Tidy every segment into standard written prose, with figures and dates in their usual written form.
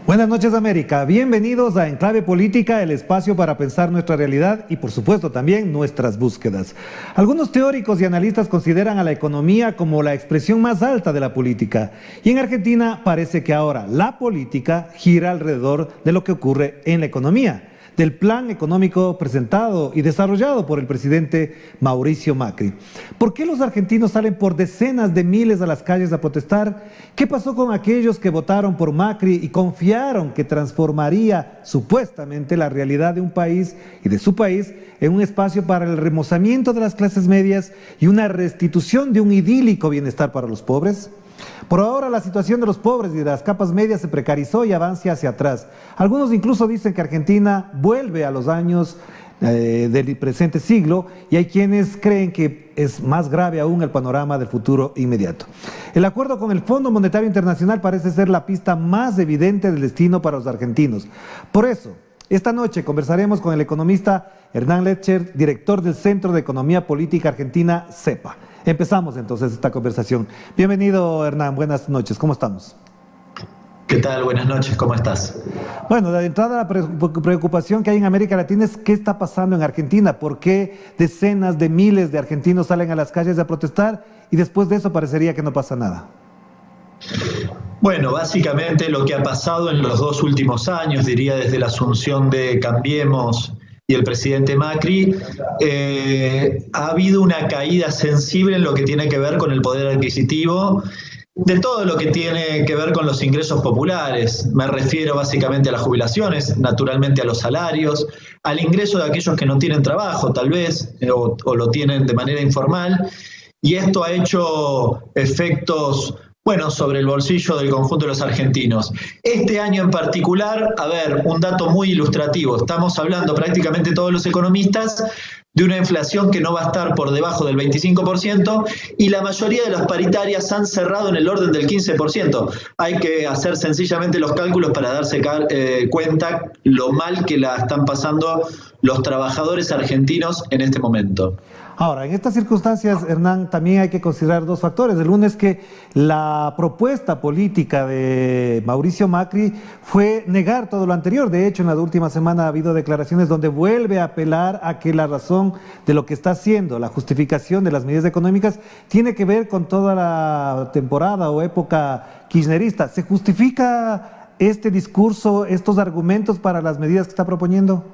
Buenas noches, América. Bienvenidos a Enclave Política, el espacio para pensar nuestra realidad y, por supuesto, también nuestras búsquedas. Algunos teóricos y analistas consideran a la economía como la expresión más alta de la política. Y en Argentina parece que ahora la política gira alrededor de lo que ocurre en la economía, del plan económico presentado y desarrollado por el presidente Mauricio Macri. ¿Por qué los argentinos salen por decenas de miles a las calles a protestar? ¿Qué pasó con aquellos que votaron por Macri y confiaron que transformaría supuestamente la realidad de un país y de su país en un espacio para el remozamiento de las clases medias y una restitución de un idílico bienestar para los pobres? Por ahora la situación de los pobres y de las capas medias se precarizó y avanza hacia atrás. Algunos incluso dicen que Argentina vuelve a los años del presente siglo, y hay quienes creen que es más grave aún el panorama del futuro inmediato. El acuerdo con el Fondo Monetario Internacional parece ser la pista más evidente del destino para los argentinos. Por eso, esta noche conversaremos con el economista Hernán Letscher, director del Centro de Economía Política Argentina, CEPA. Empezamos entonces esta conversación. Bienvenido, Hernán, buenas noches, ¿cómo estamos? ¿Qué tal? Buenas noches, ¿cómo estás? Bueno, de entrada la preocupación que hay en América Latina es qué está pasando en Argentina, por qué decenas de miles de argentinos salen a las calles a protestar y después de eso parecería que no pasa nada. Bueno, básicamente lo que ha pasado en los 2 últimos años, diría desde la asunción de Cambiemos y el presidente Macri, ha habido una caída sensible en lo que tiene que ver con el poder adquisitivo, de todo lo que tiene que ver con los ingresos populares. Me refiero básicamente a las jubilaciones, naturalmente a los salarios, al ingreso de aquellos que no tienen trabajo, tal vez, o lo tienen de manera informal, y esto ha hecho efectos sobre el bolsillo del conjunto de los argentinos. Este año en particular, a ver, un dato muy ilustrativo. Estamos hablando prácticamente todos los economistas de una inflación que no va a estar por debajo del 25% y la mayoría de las paritarias han cerrado en el orden del 15%. Hay que hacer sencillamente los cálculos para darse cuenta lo mal que la están pasando los trabajadores argentinos en este momento. Ahora, en estas circunstancias, Hernán, también hay que considerar 2 factores. El uno es que la propuesta política de Mauricio Macri fue negar todo lo anterior. De hecho, en la última semana ha habido declaraciones donde vuelve a apelar a que la razón de lo que está haciendo, la justificación de las medidas económicas, tiene que ver con toda la temporada o época kirchnerista. ¿Se justifica este discurso, estos argumentos para las medidas que está proponiendo?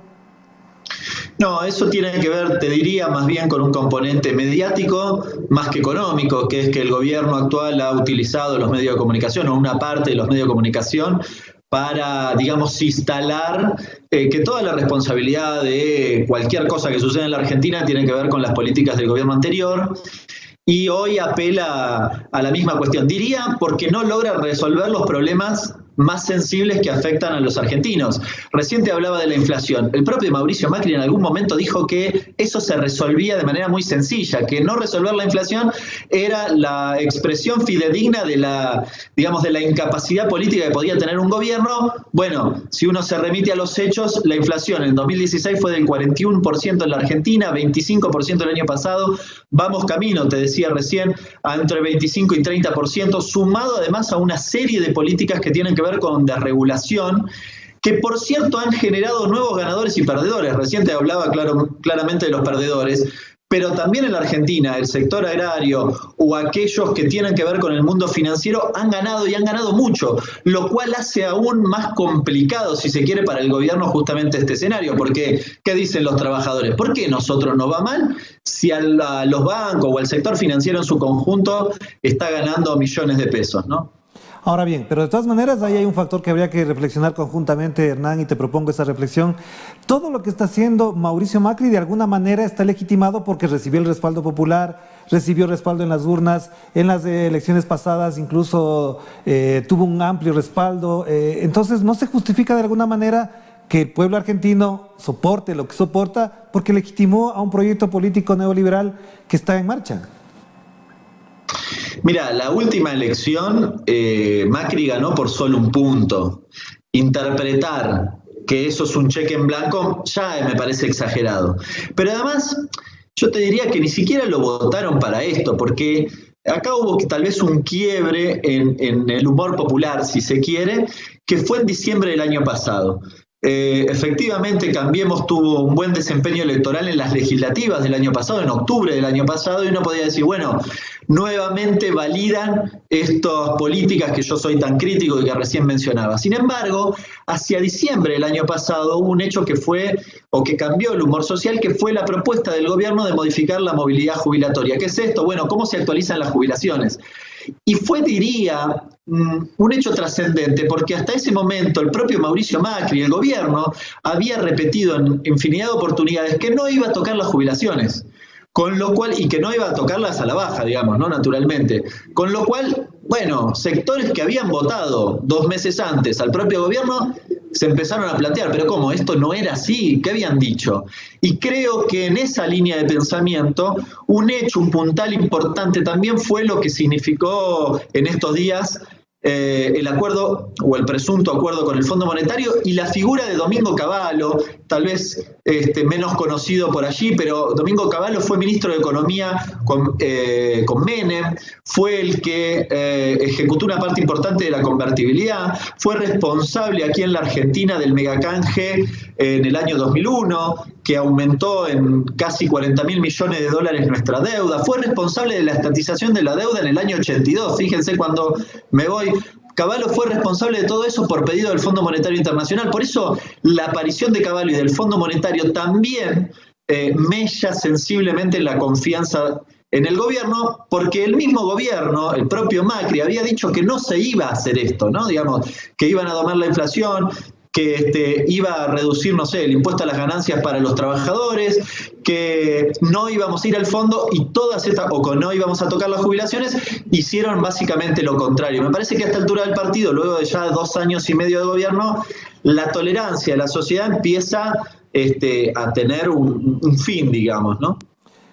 No, eso tiene que ver, te diría, más bien con un componente mediático más que económico, que es que el gobierno actual ha utilizado los medios de comunicación, o una parte de los medios de comunicación, para, digamos, instalar que toda la responsabilidad de cualquier cosa que suceda en la Argentina tiene que ver con las políticas del gobierno anterior. Y hoy apela a la misma cuestión. Diría porque no logra resolver los problemas más sensibles que afectan a los argentinos. Recién te hablaba de la inflación. El propio Mauricio Macri en algún momento dijo que eso se resolvía de manera muy sencilla, que no resolver la inflación era la expresión fidedigna de la, digamos, de la incapacidad política que podía tener un gobierno. Bueno, si uno se remite a los hechos, la inflación en 2016 fue del 41% en la Argentina, 25% el año pasado. Vamos camino, te decía recién, a entre 25 y 30%, sumado además a una serie de políticas que tienen que ver con desregulación, que por cierto han generado nuevos ganadores y perdedores. Recién te hablaba claramente de los perdedores, pero también en la Argentina el sector agrario o aquellos que tienen que ver con el mundo financiero han ganado y han ganado mucho, lo cual hace aún más complicado, si se quiere, para el gobierno justamente este escenario. Porque, ¿qué dicen los trabajadores? ¿Por qué nosotros nos va mal si a los bancos o al sector financiero en su conjunto está ganando millones de pesos, ¿no? Ahora bien, pero de todas maneras ahí hay un factor que habría que reflexionar conjuntamente, Hernán, y te propongo esa reflexión. Todo lo que está haciendo Mauricio Macri de alguna manera está legitimado porque recibió el respaldo popular, recibió respaldo en las urnas, en las elecciones pasadas incluso tuvo un amplio respaldo. Entonces, ¿no se justifica de alguna manera que el pueblo argentino soporte lo que soporta porque legitimó a un proyecto político neoliberal que está en marcha? Mira, la última elección, Macri ganó por solo un punto. Interpretar que eso es un cheque en blanco ya me parece exagerado. Pero además, yo te diría que ni siquiera lo votaron para esto, porque acá hubo tal vez un quiebre en el humor popular, si se quiere, que fue en diciembre del año pasado. Efectivamente, Cambiemos tuvo un buen desempeño electoral en las legislativas del año pasado, en octubre del año pasado, y uno podía decir, bueno, nuevamente validan estas políticas que yo soy tan crítico y que recién mencionaba. Sin embargo, hacia diciembre del año pasado hubo un hecho que fue, o que cambió el humor social, que fue la propuesta del gobierno de modificar la movilidad jubilatoria. ¿Qué es esto? Bueno, ¿cómo se actualizan las jubilaciones? Y fue, diría, un hecho trascendente, porque hasta ese momento el propio Mauricio Macri, el gobierno, había repetido en infinidad de oportunidades que no iba a tocar las jubilaciones, con lo cual, y que no iba a tocarlas a la baja, digamos, ¿no? Naturalmente. Con lo cual, bueno, sectores que habían votado 2 meses antes al propio gobierno se empezaron a plantear, pero ¿cómo? Esto no era así, ¿qué habían dicho? Y creo que en esa línea de pensamiento, un hecho, un puntal importante también fue lo que significó en estos días el acuerdo o el presunto acuerdo con el Fondo Monetario y la figura de Domingo Cavallo, tal vez menos conocido por allí, pero Domingo Cavallo fue ministro de Economía con Menem, fue el que ejecutó una parte importante de la convertibilidad, fue responsable aquí en la Argentina del megacanje en el año 2001, que aumentó en casi 40.000 millones de dólares nuestra deuda, fue responsable de la estatización de la deuda en el año 82, fíjense cuando me voy. Cavallo fue responsable de todo eso por pedido del Fondo Monetario Internacional. Por eso la aparición de Cavallo y del Fondo Monetario también mella sensiblemente la confianza en el gobierno, porque el mismo gobierno, el propio Macri, había dicho que no se iba a hacer esto, ¿no? Digamos, que iban a domar la inflación, que iba a reducir, no sé, el impuesto a las ganancias para los trabajadores, que no íbamos a ir al fondo y todas estas, o que no íbamos a tocar las jubilaciones, hicieron básicamente lo contrario. Me parece que a esta altura del partido, luego de ya 2 años y medio de gobierno, la tolerancia de la sociedad empieza a tener un fin, digamos, ¿no?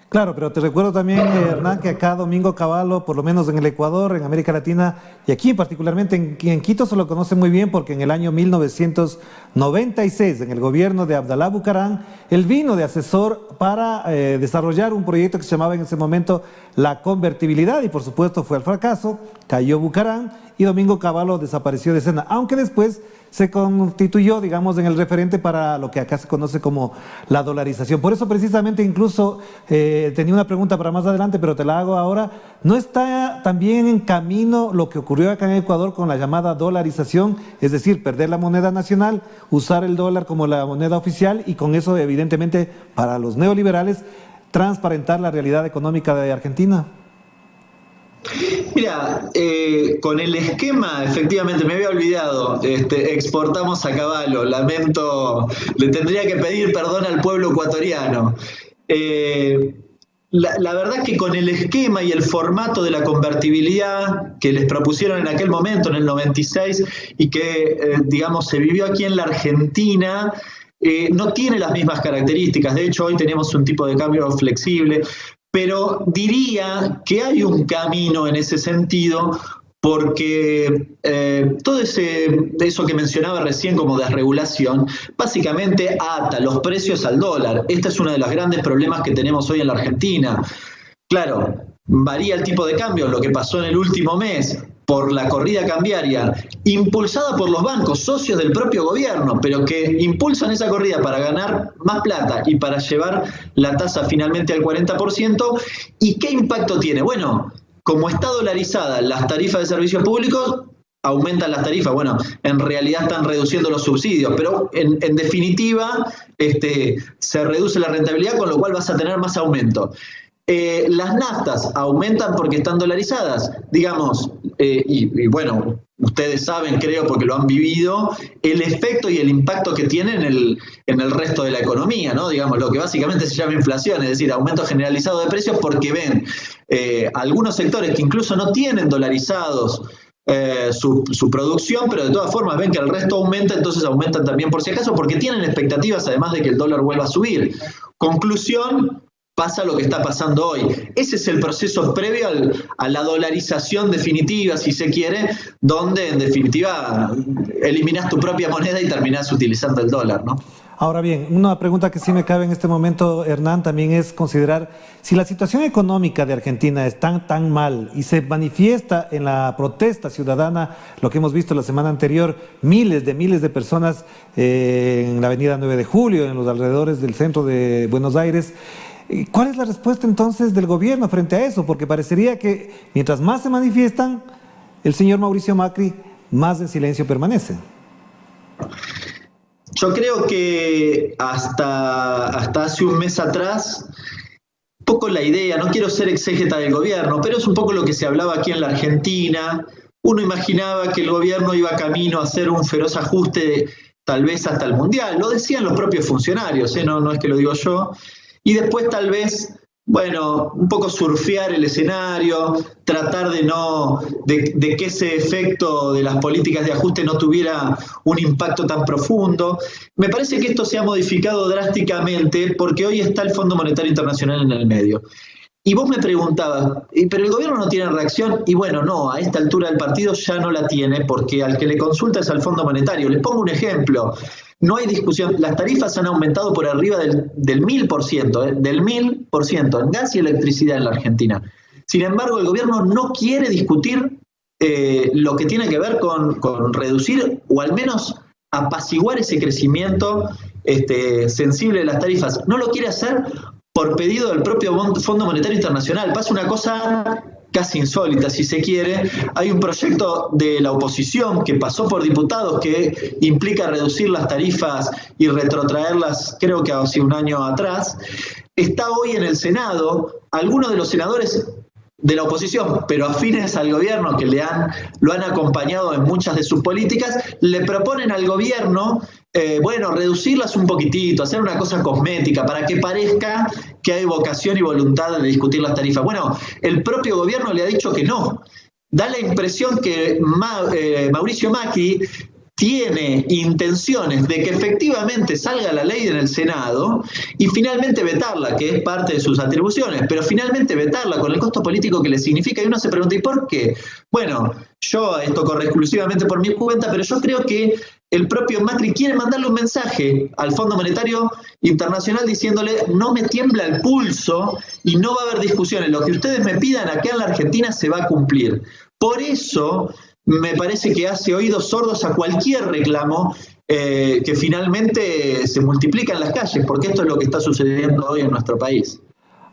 Claro, pero te recuerdo también, Hernán, que acá Domingo Cavallo, por lo menos en el Ecuador, en América Latina, y aquí particularmente en Quito se lo conoce muy bien porque en el año 1996, en el gobierno de Abdalá Bucaram, él vino de asesor para desarrollar un proyecto que se llamaba en ese momento la convertibilidad, y por supuesto fue al fracaso, cayó Bucaram y Domingo Cavallo desapareció de escena, aunque después se constituyó, digamos, en el referente para lo que acá se conoce como la dolarización. Por eso precisamente incluso tenía una pregunta para más adelante, pero te la hago ahora. ¿No está también en camino lo que ocurrió acá en Ecuador con la llamada dolarización? Es decir, perder la moneda nacional, usar el dólar como la moneda oficial y con eso, evidentemente, para los neoliberales, transparentar la realidad económica de Argentina. Mira, con el esquema, efectivamente, me había olvidado, exportamos a Cavallo, lamento, le tendría que pedir perdón al pueblo ecuatoriano. La verdad es que con el esquema y el formato de la convertibilidad que les propusieron en aquel momento, en el 96, y que, digamos, se vivió aquí en la Argentina, no tiene las mismas características. De hecho, hoy tenemos un tipo de cambio flexible, pero diría que hay un camino en ese sentido, porque todo eso que mencionaba recién como desregulación, básicamente ata los precios al dólar. Este es uno de los grandes problemas que tenemos hoy en la Argentina. Claro, varía el tipo de cambio, lo que pasó en el último mes, por la corrida cambiaria, impulsada por los bancos, socios del propio gobierno, pero que impulsan esa corrida para ganar más plata y para llevar la tasa finalmente al 40%. ¿Y qué impacto tiene? Bueno, como está dolarizada las tarifas de servicios públicos, aumentan las tarifas. Bueno, en realidad están reduciendo los subsidios, pero en definitiva se reduce la rentabilidad, con lo cual vas a tener más aumento. Las naftas aumentan porque están dolarizadas, digamos, y bueno, ustedes saben, creo, porque lo han vivido, el efecto y el impacto que tiene en el resto de la economía, ¿no? Digamos, lo que básicamente se llama inflación, es decir, aumento generalizado de precios, porque ven algunos sectores que incluso no tienen dolarizados su producción, pero de todas formas ven que el resto aumenta, entonces aumentan también por si acaso, porque tienen expectativas además de que el dólar vuelva a subir. Conclusión, pasa lo que está pasando hoy. Ese es el proceso previo a la dolarización definitiva, si se quiere, donde en definitiva eliminás tu propia moneda y terminás utilizando el dólar, ¿no? Ahora bien, una pregunta que sí me cabe en este momento, Hernán, también es considerar si la situación económica de Argentina es tan mal y se manifiesta en la protesta ciudadana, lo que hemos visto la semana anterior, miles de personas en la avenida 9 de Julio, en los alrededores del centro de Buenos Aires. ¿Cuál es la respuesta entonces del gobierno frente a eso? Porque parecería que mientras más se manifiestan, el señor Mauricio Macri más en silencio permanece. Yo creo que hasta hace un mes atrás, un poco la idea, no quiero ser exégeta del gobierno, pero es un poco lo que se hablaba aquí en la Argentina. Uno imaginaba que el gobierno iba camino a hacer un feroz ajuste, tal vez hasta el Mundial. Lo decían los propios funcionarios, no es que lo digo yo. Y después tal vez, bueno, un poco surfear el escenario, tratar de que ese efecto de las políticas de ajuste no tuviera un impacto tan profundo. Me parece que esto se ha modificado drásticamente porque hoy está el Fondo Monetario Internacional en el medio. Y vos me preguntabas, ¿pero el gobierno no tiene reacción? Y bueno, no, a esta altura del partido ya no la tiene porque al que le consulta es al Fondo Monetario. Les pongo un ejemplo. No hay discusión. Las tarifas han aumentado por arriba del 1000%, del 1000% en gas y electricidad en la Argentina. Sin embargo, el gobierno no quiere discutir lo que tiene que ver con reducir o al menos apaciguar ese crecimiento sensible de las tarifas. No lo quiere hacer por pedido del propio Fondo Monetario Internacional. Pasa una cosa casi insólita, si se quiere. Hay un proyecto de la oposición que pasó por diputados que implica reducir las tarifas y retrotraerlas, creo que hace un año atrás. Está hoy en el Senado. Algunos de los senadores de la oposición, pero afines al gobierno, que lo han acompañado en muchas de sus políticas, le proponen al gobierno reducirlas un poquitito, hacer una cosa cosmética para que parezca que hay vocación y voluntad de discutir las tarifas. Bueno, el propio gobierno le ha dicho que no. Da la impresión que Mauricio Macri tiene intenciones de que efectivamente salga la ley en el Senado y finalmente vetarla, que es parte de sus atribuciones, pero finalmente vetarla con el costo político que le significa. Y uno se pregunta, ¿y por qué? Bueno, esto corre exclusivamente por mi cuenta, pero yo creo que el propio Macri quiere mandarle un mensaje al Fondo Monetario Internacional diciéndole: no me tiembla el pulso y no va a haber discusiones. Lo que ustedes me pidan acá en la Argentina se va a cumplir. Por eso me parece que hace oídos sordos a cualquier reclamo que finalmente se multiplica en las calles, porque esto es lo que está sucediendo hoy en nuestro país.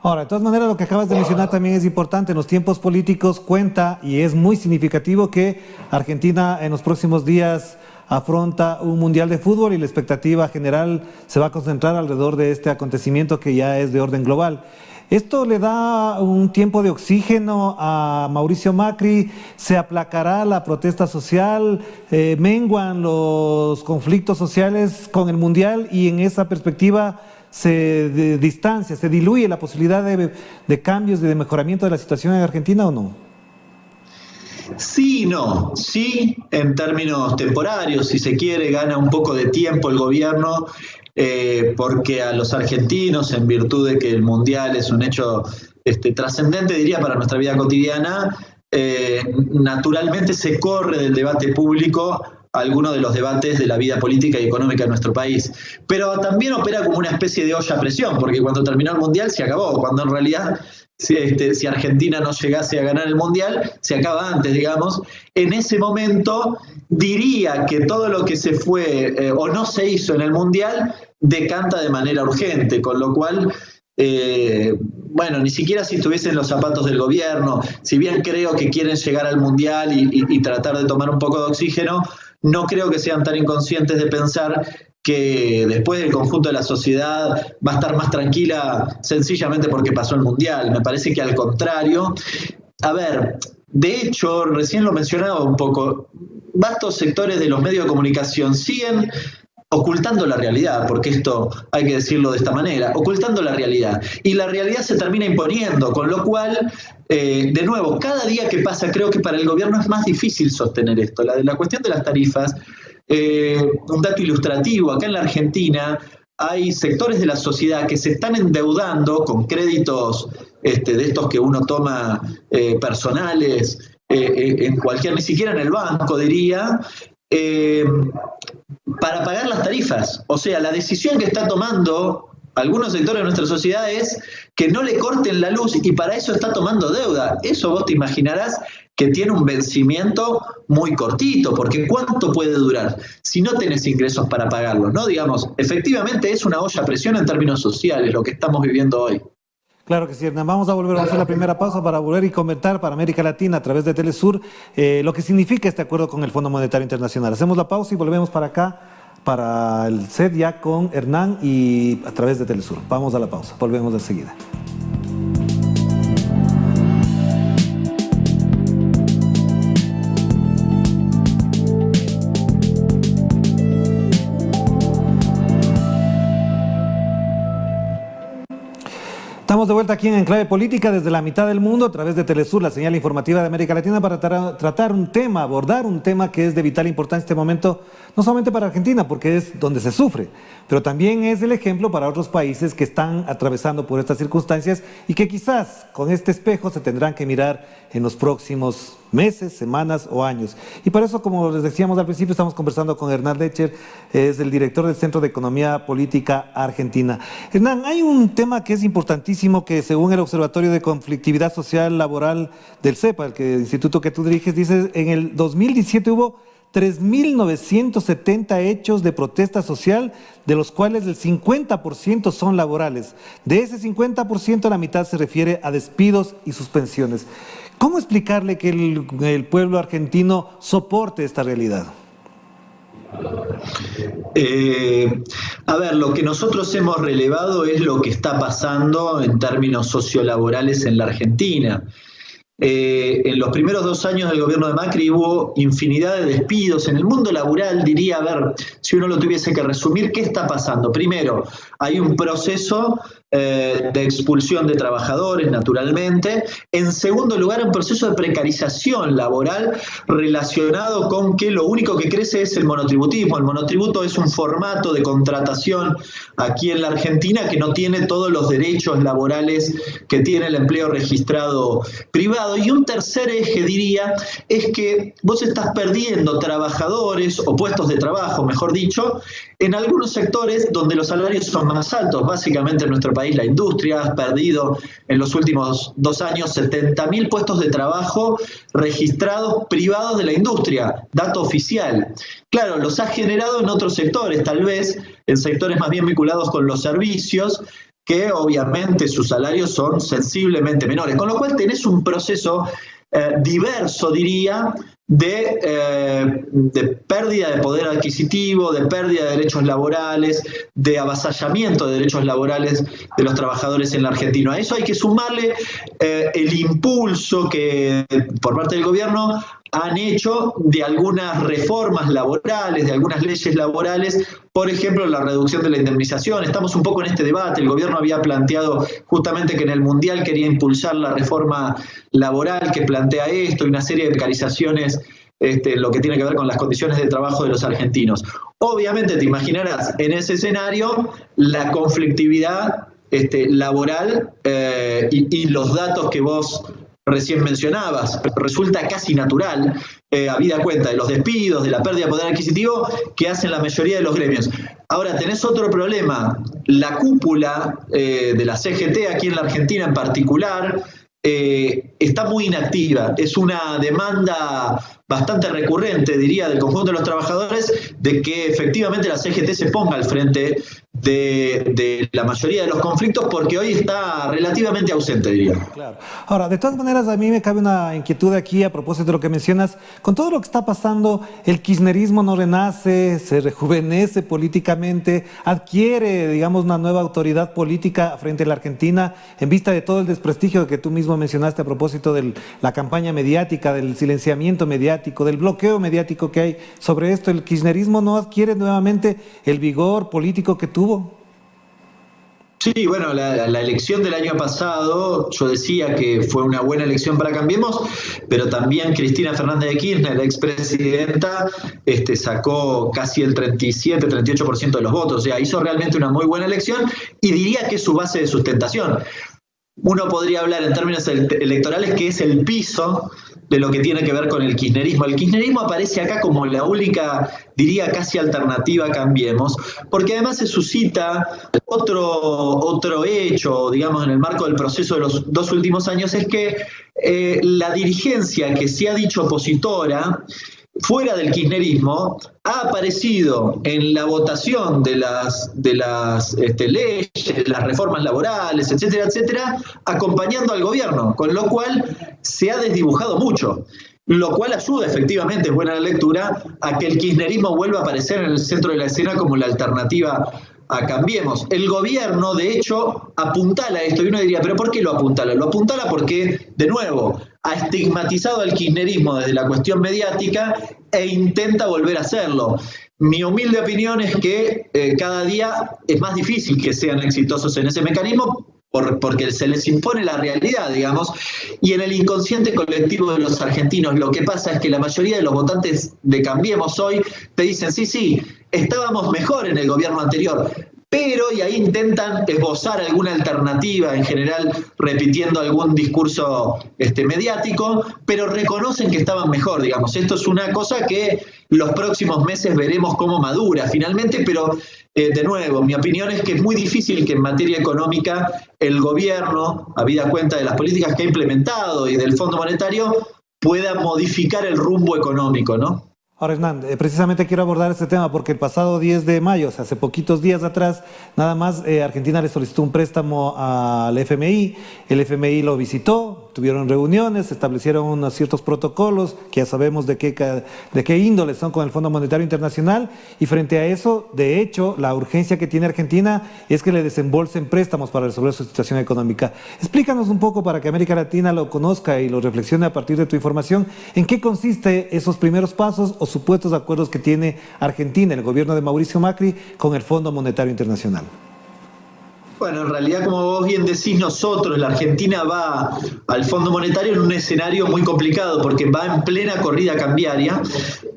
Ahora, de todas maneras, lo que acabas de mencionar también es importante. En los tiempos políticos cuenta y es muy significativo que Argentina en los próximos días afronta un mundial de fútbol y la expectativa general se va a concentrar alrededor de este acontecimiento que ya es de orden global. ¿Esto le da un tiempo de oxígeno a Mauricio Macri? ¿Se aplacará la protesta social? ¿Menguan los conflictos sociales con el mundial y en esa perspectiva se distancia, se diluye la posibilidad de cambios, de mejoramiento de la situación en Argentina o no? Sí y no. Sí, en términos temporarios, si se quiere, gana un poco de tiempo el gobierno, porque a los argentinos, en virtud de que el Mundial es un hecho trascendente, diría, para nuestra vida cotidiana, naturalmente se corre del debate público algunos de los debates de la vida política y económica de nuestro país. Pero también opera como una especie de olla a presión, porque cuando terminó el Mundial se acabó, cuando en realidad si Argentina no llegase a ganar el Mundial, se acaba antes, digamos. En ese momento diría que todo lo que se fue o no se hizo en el Mundial decanta de manera urgente, con lo cual, ni siquiera si estuviese en los zapatos del gobierno, si bien creo que quieren llegar al Mundial y tratar de tomar un poco de oxígeno, no creo que sean tan inconscientes de pensar que después el conjunto de la sociedad va a estar más tranquila sencillamente porque pasó el Mundial. Me parece que al contrario. A ver, de hecho, recién lo mencionaba un poco, vastos sectores de los medios de comunicación siguen ocultando la realidad, porque esto hay que decirlo de esta manera, ocultando la realidad. Y la realidad se termina imponiendo, con lo cual, de nuevo, cada día que pasa creo que para el gobierno es más difícil sostener esto. La cuestión de las tarifas, un dato ilustrativo, acá en la Argentina hay sectores de la sociedad que se están endeudando con créditos de estos que uno toma personales, en cualquier, ni siquiera en el banco diría, para pagar las tarifas. O sea, la decisión que está tomando algunos sectores de nuestra sociedad es que no le corten la luz y para eso está tomando deuda. Eso vos te imaginarás que tiene un vencimiento muy cortito, porque ¿cuánto puede durar si no tenés ingresos para pagarlo? ¿No? Digamos, efectivamente es una olla a presión en términos sociales lo que estamos viviendo hoy. Claro que sí, Hernán. Vamos a volver a hacer la primera pausa para volver y comentar para América Latina a través de Telesur lo que significa este acuerdo con el Fondo Monetario Internacional. Hacemos la pausa y volvemos para acá, para el set ya con Hernán y a través de Telesur. Vamos a la pausa, volvemos enseguida. Estamos de vuelta aquí en Enclave Política desde la mitad del mundo a través de Telesur, la señal informativa de América Latina, para tratar un tema, abordar un tema que es de vital importancia en este momento, no solamente para Argentina, porque es donde se sufre, pero también es el ejemplo para otros países que están atravesando por estas circunstancias y que quizás con este espejo se tendrán que mirar en los próximos meses, semanas o años. Y por eso, como les decíamos al principio, estamos conversando con Hernán Lecher, es el director del Centro de Economía Política Argentina. Hernán, hay un tema que es importantísimo que según el Observatorio de Conflictividad Social Laboral del CEPA, el instituto que tú diriges, dice en el 2017 hubo 3.970 hechos de protesta social, de los cuales el 50% son laborales. De ese 50%, la mitad se refiere a despidos y suspensiones. ¿Cómo explicarle que el pueblo argentino soporte esta realidad? A ver, lo que nosotros hemos relevado es lo que está pasando en términos sociolaborales en la Argentina. En los primeros 2 años del gobierno de Macri hubo infinidad de despidos. En el mundo laboral, diría, a ver, si uno lo tuviese que resumir, ¿qué está pasando? Primero, hay un proceso de expulsión de trabajadores, naturalmente. En segundo lugar, un proceso de precarización laboral relacionado con que lo único que crece es el monotributismo. El monotributo es un formato de contratación aquí en la Argentina que no tiene todos los derechos laborales que tiene el empleo registrado privado. Y un tercer eje, diría, es que vos estás perdiendo trabajadores o puestos de trabajo, mejor dicho, en algunos sectores donde los salarios son más altos. Básicamente en nuestro país la industria ha perdido en los últimos 2 años 70.000 puestos de trabajo registrados privados de la industria, dato oficial. Claro, los ha generado en otros sectores, tal vez en sectores más bien vinculados con los servicios, que obviamente sus salarios son sensiblemente menores, con lo cual tenés un proceso diverso, diría, de pérdida de poder adquisitivo, de pérdida de derechos laborales, de avasallamiento de derechos laborales de los trabajadores en la Argentina. A eso hay que sumarle el impulso que por parte del gobierno han hecho de algunas reformas laborales, de algunas leyes laborales, por ejemplo, la reducción de la indemnización. Estamos un poco en este debate. El gobierno había planteado justamente que en el Mundial quería impulsar la reforma laboral que plantea esto y una serie de precarizaciones, lo que tiene que ver con las condiciones de trabajo de los argentinos. Obviamente, te imaginarás, en ese escenario, la conflictividad laboral y los datos que vos recién mencionabas, resulta casi natural, habida cuenta de los despidos, de la pérdida de poder adquisitivo que hacen la mayoría de los gremios. Ahora, tenés otro problema. La cúpula de la CGT aquí en la Argentina en particular está muy inactiva. Es una demanda bastante recurrente, diría, del conjunto de los trabajadores, de que efectivamente la CGT se ponga al frente de la mayoría de los conflictos, porque hoy está relativamente ausente, diría. Claro. Ahora, de todas maneras, a mí me cabe una inquietud aquí a propósito de lo que mencionas. Con todo lo que está pasando, el kirchnerismo no renace, se rejuvenece políticamente, adquiere, digamos, una nueva autoridad política frente a la Argentina, en vista de todo el desprestigio que tú mismo mencionaste a propósito de la campaña mediática, del silenciamiento mediático, del bloqueo mediático que hay sobre esto. ¿El kirchnerismo no adquiere nuevamente el vigor político que tuvo? Sí, bueno, la elección del año pasado, yo decía que fue una buena elección para Cambiemos, pero también Cristina Fernández de Kirchner, la expresidenta, sacó casi el 37-38% de los votos. O sea, hizo realmente una muy buena elección y diría que es su base de sustentación. Uno podría hablar en términos electorales que es el piso de lo que tiene que ver con el kirchnerismo. El kirchnerismo aparece acá como la única, diría casi alternativa a Cambiemos, porque además se suscita otro hecho, digamos, en el marco del proceso de los 2 últimos años, es que la dirigencia que se ha dicho opositora fuera del kirchnerismo ha aparecido en la votación de las leyes, las reformas laborales, etcétera, etcétera, acompañando al gobierno, con lo cual se ha desdibujado mucho, lo cual ayuda efectivamente, es buena la lectura, a que el kirchnerismo vuelva a aparecer en el centro de la escena como la alternativa a Cambiemos. El gobierno, de hecho, apuntala esto, y uno diría, ¿pero por qué lo apuntala? Lo apuntala porque, de nuevo, ha estigmatizado al kirchnerismo desde la cuestión mediática e intenta volver a hacerlo. Mi humilde opinión es que cada día es más difícil que sean exitosos en ese mecanismo porque se les impone la realidad, digamos, y en el inconsciente colectivo de los argentinos lo que pasa es que la mayoría de los votantes de Cambiemos hoy te dicen, sí, estábamos mejor en el gobierno anterior, pero, y ahí intentan esbozar alguna alternativa, en general repitiendo algún discurso mediático, pero reconocen que estaban mejor, digamos. Esto es una cosa que los próximos meses veremos cómo madura finalmente, pero de nuevo, mi opinión es que es muy difícil que en materia económica el gobierno, habida cuenta de las políticas que ha implementado y del Fondo Monetario, pueda modificar el rumbo económico, ¿no? Ahora, Hernán, precisamente quiero abordar este tema porque el pasado 10 de mayo, o sea, hace poquitos días atrás, nada más Argentina le solicitó un préstamo al FMI, el FMI lo visitó, tuvieron reuniones, establecieron unos ciertos protocolos que ya sabemos de qué índole son con el Fondo Monetario Internacional, y frente a eso, de hecho, la urgencia que tiene Argentina es que le desembolsen préstamos para resolver su situación económica. Explícanos un poco para que América Latina lo conozca y lo reflexione a partir de tu información, ¿en qué consiste esos primeros pasos o supuestos acuerdos que tiene Argentina, el gobierno de Mauricio Macri, con el Fondo Monetario Internacional? Bueno, en realidad, como vos bien decís, nosotros, la Argentina va al Fondo Monetario en un escenario muy complicado porque va en plena corrida cambiaria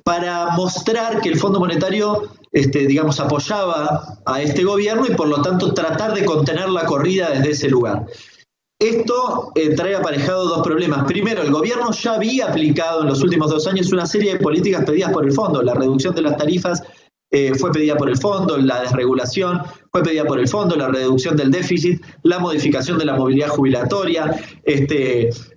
para mostrar que el Fondo Monetario, digamos, apoyaba a este gobierno y por lo tanto tratar de contener la corrida desde ese lugar. Esto trae aparejado 2 problemas. Primero, el gobierno ya había aplicado en los últimos 2 años una serie de políticas pedidas por el fondo. La reducción de las tarifas fue pedida por el fondo, la desregulación fue pedida por el fondo, la reducción del déficit, la modificación de la movilidad jubilatoria,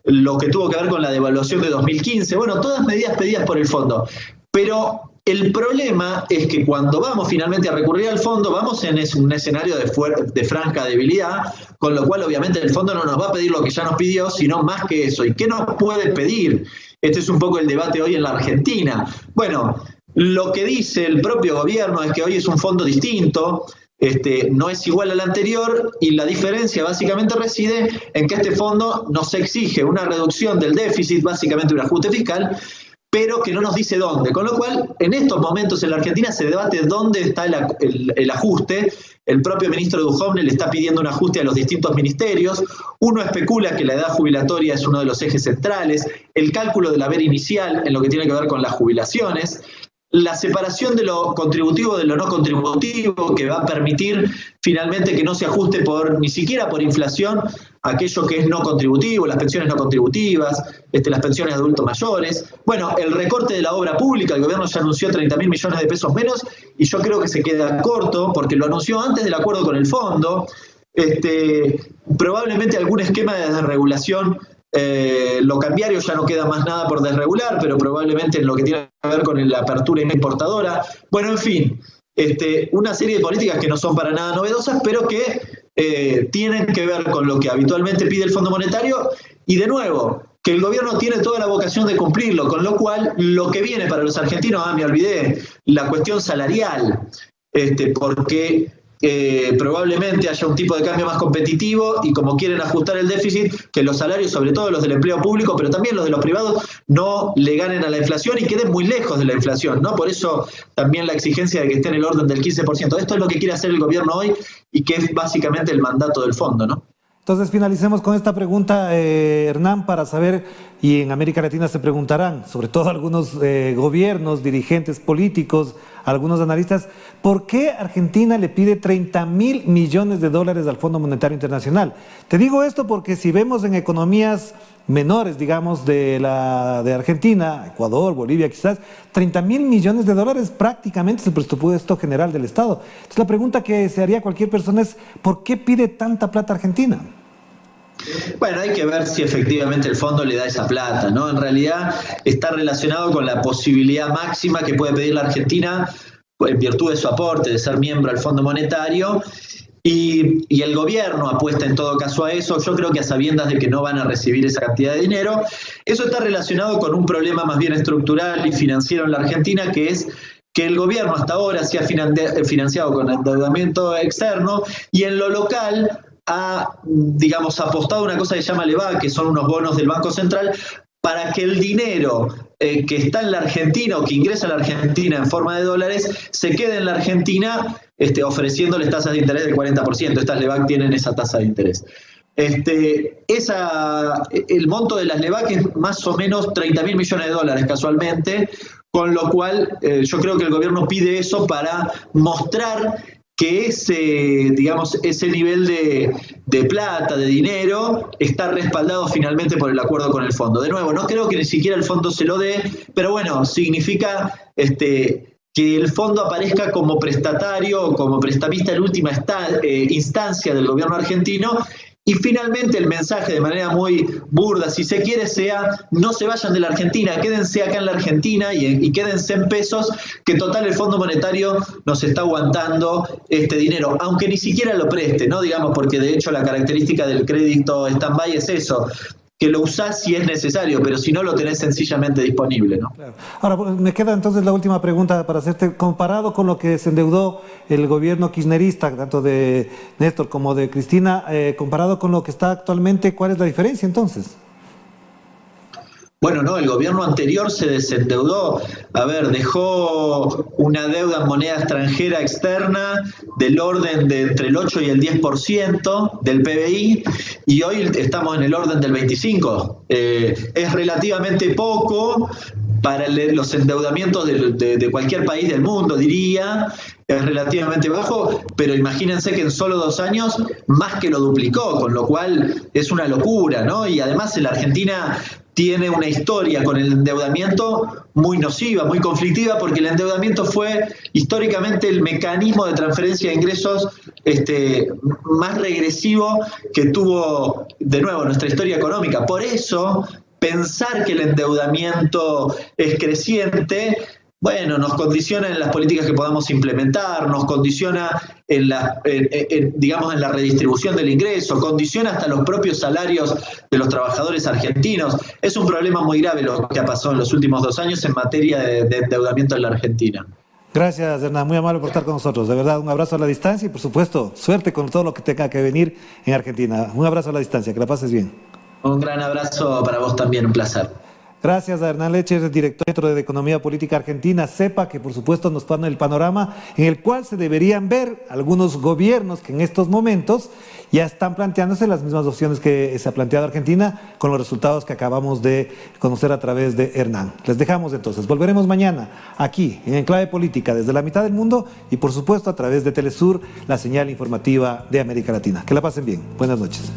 lo que tuvo que ver con la devaluación de 2015. Bueno, todas medidas pedidas por el fondo. Pero el problema es que cuando vamos finalmente a recurrir al fondo, vamos en un escenario de franca debilidad, con lo cual obviamente el fondo no nos va a pedir lo que ya nos pidió, sino más que eso. ¿Y qué nos puede pedir? Este es un poco el debate hoy en la Argentina. Bueno, lo que dice el propio gobierno es que hoy es un fondo distinto, no es igual al anterior, y la diferencia básicamente reside en que este fondo nos exige una reducción del déficit, básicamente un ajuste fiscal, pero que no nos dice dónde. Con lo cual, en estos momentos en la Argentina se debate dónde está el ajuste. El propio ministro Duhovne le está pidiendo un ajuste a los distintos ministerios. Uno especula que la edad jubilatoria es uno de los ejes centrales, el cálculo del haber inicial en lo que tiene que ver con las jubilaciones, la separación de lo contributivo de lo no contributivo, que va a permitir finalmente que no se ajuste ni siquiera por inflación aquello que es no contributivo, las pensiones no contributivas, las pensiones de adultos mayores. Bueno, el recorte de la obra pública, el gobierno ya anunció 30.000 millones de pesos menos y yo creo que se queda corto porque lo anunció antes del acuerdo con el fondo. Probablemente algún esquema de desregulación. Lo cambiario ya no queda más nada por desregular, pero probablemente en lo que tiene que ver con la apertura importadora. Bueno, en fin, una serie de políticas que no son para nada novedosas, pero que tienen que ver con lo que habitualmente pide el Fondo Monetario y, de nuevo, que el gobierno tiene toda la vocación de cumplirlo, con lo cual lo que viene para los argentinos, me olvidé, la cuestión salarial, porque probablemente haya un tipo de cambio más competitivo y como quieren ajustar el déficit, que los salarios, sobre todo los del empleo público, pero también los de los privados, no le ganen a la inflación y queden muy lejos de la inflación, ¿no? Por eso también la exigencia de que esté en el orden del 15%. Esto es lo que quiere hacer el gobierno hoy y que es básicamente el mandato del fondo, ¿no? Entonces finalicemos con esta pregunta, Hernán, para saber, y en América Latina se preguntarán, sobre todo algunos gobiernos, dirigentes políticos, algunos analistas, ¿por qué Argentina le pide 30.000 millones de dólares al Fondo Monetario Internacional? Te digo esto porque si vemos en economías menores, digamos, de Argentina, Ecuador, Bolivia quizás, 30.000 millones de dólares prácticamente es el presupuesto general del Estado. Entonces la pregunta que se haría cualquier persona es, ¿por qué pide tanta plata Argentina? Bueno, hay que ver si efectivamente el fondo le da esa plata, ¿no? En realidad está relacionado con la posibilidad máxima que puede pedir la Argentina en virtud de su aporte, de ser miembro del Fondo Monetario, y el gobierno apuesta en todo caso a eso. Yo creo que a sabiendas de que no van a recibir esa cantidad de dinero. Eso está relacionado con un problema más bien estructural y financiero en la Argentina, que es que el gobierno hasta ahora se ha financiado con endeudamiento externo y en lo local ha, digamos, apostado una cosa que se llama LEVAC, que son unos bonos del Banco Central, para que el dinero que está en la Argentina o que ingresa a la Argentina en forma de dólares se quede en la Argentina ofreciéndoles tasas de interés del 40%. Estas LEVAC tienen esa tasa de interés. El monto de las LEVAC es más o menos 30.000 millones de dólares casualmente, con lo cual yo creo que el gobierno pide eso para mostrar que ese nivel de plata, de dinero, está respaldado finalmente por el acuerdo con el fondo. De nuevo, no creo que ni siquiera el fondo se lo dé, pero bueno, significa que el fondo aparezca como prestatario o como prestamista en última instancia del gobierno argentino. Y finalmente el mensaje, de manera muy burda, si se quiere, sea: no se vayan de la Argentina, quédense acá en la Argentina y quédense en pesos, que total el Fondo Monetario nos está aguantando este dinero, aunque ni siquiera lo preste, ¿no? Digamos, porque de hecho la característica del crédito stand-by es eso, que lo usás si es necesario, pero si no lo tenés sencillamente disponible, ¿no? Claro. Ahora, me queda entonces la última pregunta para hacerte. Comparado con lo que se endeudó el gobierno kirchnerista, tanto de Néstor como de Cristina, comparado con lo que está actualmente, ¿cuál es la diferencia entonces? Bueno, no, el gobierno anterior se desendeudó, dejó una deuda en moneda extranjera externa del orden de entre el 8 y el 10% del PBI, y hoy estamos en el orden del 25%. Es relativamente poco para los endeudamientos de cualquier país del mundo, diría. Es relativamente bajo, pero imagínense que en solo 2 años más que lo duplicó, con lo cual es una locura, ¿no? Y además la Argentina tiene una historia con el endeudamiento muy nociva, muy conflictiva, porque el endeudamiento fue históricamente el mecanismo de transferencia de ingresos más regresivo que tuvo, de nuevo, nuestra historia económica. Por eso, pensar que el endeudamiento es creciente, bueno, nos condiciona en las políticas que podamos implementar, nos condiciona en la redistribución del ingreso, condiciona hasta los propios salarios de los trabajadores argentinos. Es un problema muy grave lo que ha pasado en los últimos 2 años en materia de endeudamiento en la Argentina. Gracias, Hernán, muy amable por estar con nosotros. De verdad, un abrazo a la distancia y, por supuesto, suerte con todo lo que tenga que venir en Argentina. Un abrazo a la distancia, que la pases bien. Un gran abrazo para vos también, un placer. Gracias a Hernán Lecher, director de Economía Política Argentina, CEPA, que por supuesto nos pone el panorama en el cual se deberían ver algunos gobiernos que en estos momentos ya están planteándose las mismas opciones que se ha planteado Argentina, con los resultados que acabamos de conocer a través de Hernán. Les dejamos entonces, volveremos mañana aquí en Enclave Política desde la mitad del mundo y por supuesto a través de Telesur, la señal informativa de América Latina. Que la pasen bien, buenas noches.